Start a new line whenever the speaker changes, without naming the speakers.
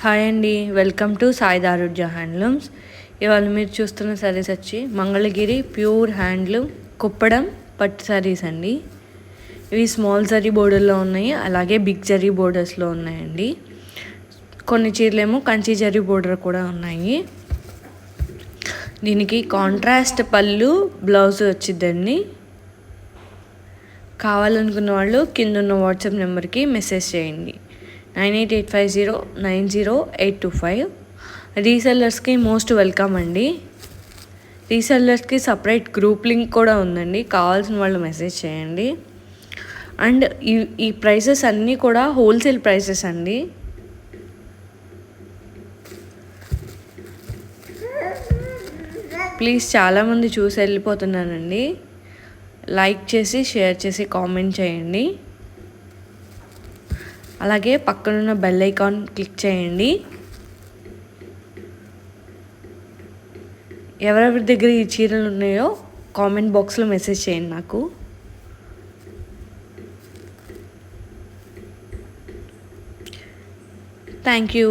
Hi అండి, welcome to Sai దారుఢ్య handlooms. ఇవాళ మీరు చూస్తున్న శారీస్ వచ్చి మంగళగిరి ప్యూర్ హ్యాండ్లూమ్ కుప్పడం పట్టు శారీస్ అండి. ఇవి స్మాల్ జరీ బోర్డర్లో ఉన్నాయి, అలాగే బిగ్ జరీ బోర్డర్స్లో ఉన్నాయండి. కొన్ని చీరలేమో కంచి జరీ బోర్డర్ కూడా ఉన్నాయి. దీనికి కాంట్రాస్ట్ పళ్ళు బ్లౌజ్ వచ్చిందండి. కావాలనుకున్న వాళ్ళు కింద ఉన్న వాట్సాప్ నెంబర్కి మెసేజ్ చేయండి. 9885090825. రీసెల్లర్స్కి మోస్ట్ వెల్కమ్ అండి. రీసెల్లర్స్కి సపరేట్ గ్రూప్ లింక్ కూడా ఉందండి, కావాల్సిన వాళ్ళు మెసేజ్ చేయండి. అండ్ ఈ ప్రైసెస్ అన్నీ కూడా హోల్సేల్ ప్రైసెస్ అండి. ప్లీజ్ చాలామంది చూసి వెళ్ళిపోతున్నానండి. లైక్ చేసి షేర్ చేసి కామెంట్ చేయండి. అలాగే పక్కనున్న బెల్ ఐకాన్ క్లిక్ చేయండి. ఎవరెవరి దగ్గర ఈ చీరలు ఉన్నాయో కామెంట్ బాక్స్లో మెసేజ్ చేయండి నాకు. Thank you.